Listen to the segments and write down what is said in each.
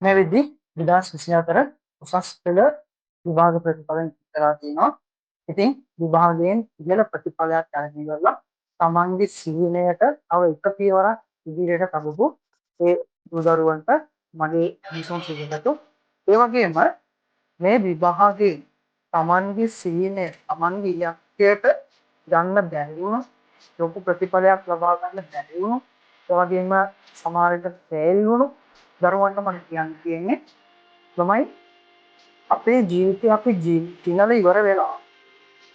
මේ වෙද්දී 2024 උසස් පෙළ විභාග ප්‍රතිඵල කරලා තියෙනවා. ඉතින් විභාගයෙන් ඉහළ ප්‍රතිඵලයක් අරගෙන ඉවරලා තමන්ගේ සීලයට තව එක පියවරක් ඉදිරියට තබපු ඒ දරුවන්ට මගේ විශ්වාස සිදුවතු. ඒ වගේම මේ විභාගයේ තමන්ගේ සීලය තමන්ගේ ඉලක්කයට ගන්න බැරි වුණොත් ලොකු ප්‍රතිඵලයක් ලබා ගන්න බැරි වුණොත් ඒ වගේම සමහර විට ෆේල් වුණොත් දරුවන්ට මම කියන්න තියෙන්නේ තමයි අපේ ජීවිතය අපි ජීවිතවල ඉවර වෙලා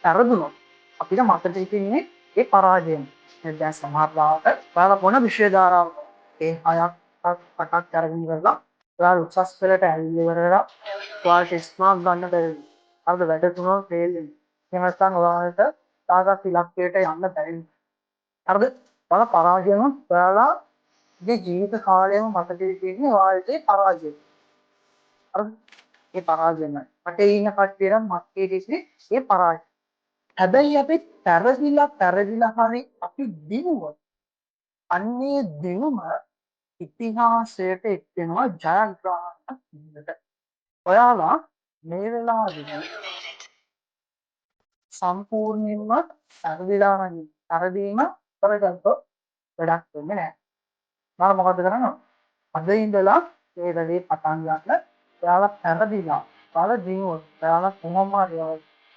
පෙරදුනොත් අපිට මතක හිටින්නේ ඒ පරාජයම. දැන් සමහර ලාවට ඔයාලා මොන විෂය ධාරාව ඒ හයක් අටක් අරගෙන ඉවරලා ඔයාලා උසස් පෙළට ඇවිල්ලා ඉවරලා ඔයාලා ටෙස්ට් මාක් ගන්න බැරි අර වැඩ තුනක් ෆේල් වෙනවා. එහෙම නැත්නම් ඔයාලට තාගත් ඉලක්කයට යන්න බැරි වෙනවා. හරිද? ඔයාලා පරාජය වුණොත් ඔයාලාගේ ජීවිත කාලයම මතක හිටින්නේ ඔයාලගේ පරාජය. හරිද? ඒ පරාජය නෑ. රටේ ඉන්න කට්ටියට මතකයේ තියෙන්නේ ඒ පරාජය. හැබැයි අපි පෙරදිලා හරි අපි දිනුවොත් අන්නේ දිනුම ඉතිහාසයට එක්වෙනවා ජයග්‍රහණයක් විදිහට. ඔයාලා මේ වෙලාවේදී සම්පූර්ණයෙන්ම පෙරදීම කරගත්තොත් වැඩක් වෙන්නේ නැහැ. මම මොකද කරන්නේ? අද ඉඳලා මේ වැඩේ පටන් ගන්න. ඔයාලා පෙරදිලා ඔයාලා දිනුවොත් ඔයාලා කොහොම හරි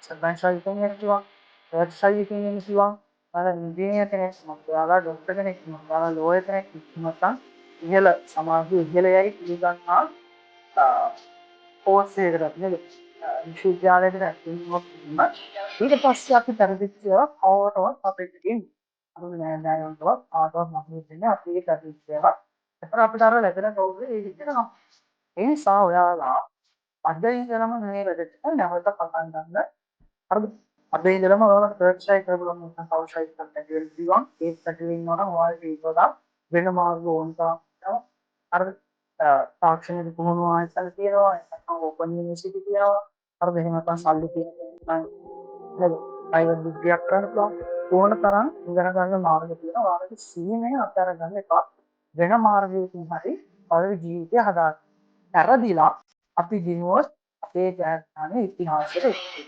සර්වංශයිකෙන් කියනවා වෙබ්සයිට් කියනවා ඔයාලා ඉංජිනේර කෙනෙක් ඔයාලා ડોක්ටර් කෙනෙක් ඔයාලා ලෝයර් කෙනෙක් නැත්නම් ඉහළ සමාජයේ ඉහළයයි පිළිගන්නා කෝස් එකකට නේද විශ්වවිද්‍යාලයකට ඇතුළත් ඊට පස්සේ අපි පෙරදිච්ච ඒවා කවරවත් අපිට දෙන්නේ අර නෑනෑයන්ටවත් ආටවත් මම දෙන්නේ අපි ඒක පෙරදිච්ච ඒවා ඒතර අපිට අර ලැබෙන කවුරුද ඒ විදිහට ඒ නිසා ඔයාලා අද ඉඳලම මේ වැඩට නැවත පටන් ගන්න අර අද ඉඳලම ඔයාලා සර්ච් කරලා නැත්නම් කවුරුසයිට් එකක් ඇතුලේ දිවන් ඒ පැටලෙන් යනවා ඔයාලට ඒකලා වෙන මාර්ග ඕන තරම් අර තාක්ෂණික පුහුණුව ආයතන තියෙනවා නැත්නම් ඕපන් යුනිවර්සිටි තියෙනවා අර එහෙම නැත්නම් සල්ලි තියෙනවා නේද ප්‍රයිවට් විද්‍යාවක් කරන්න පුළුවන් ඕන තරම් ඉගෙන ගන්න මාර්ග තියෙනවා ඔයාලගේ සීමය අතර ගන්න එපා වෙන මාර්ගයකින් හරි ඔයාලගේ ජීවිතය හදාගන්න. පෙරදිලා අපි දිනුවොත් අපේ ජයග්‍රහණය ඉතිහාසයට එක්වෙයි.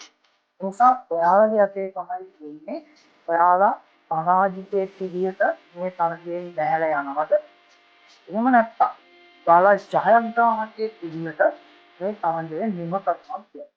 ඒ නිසා ඔයාලගේ අතේ තමයි තියෙන්නේ ඔයාලා පරාජිතයෙක් විදිහට මේ තරගයෙන් බැහැලා යනවද? එහෙම නැත්නම් ඔයාලා ජයග්‍රාහකයෙක් විදිහට මේ තරගයෙන් නිම කරනවා.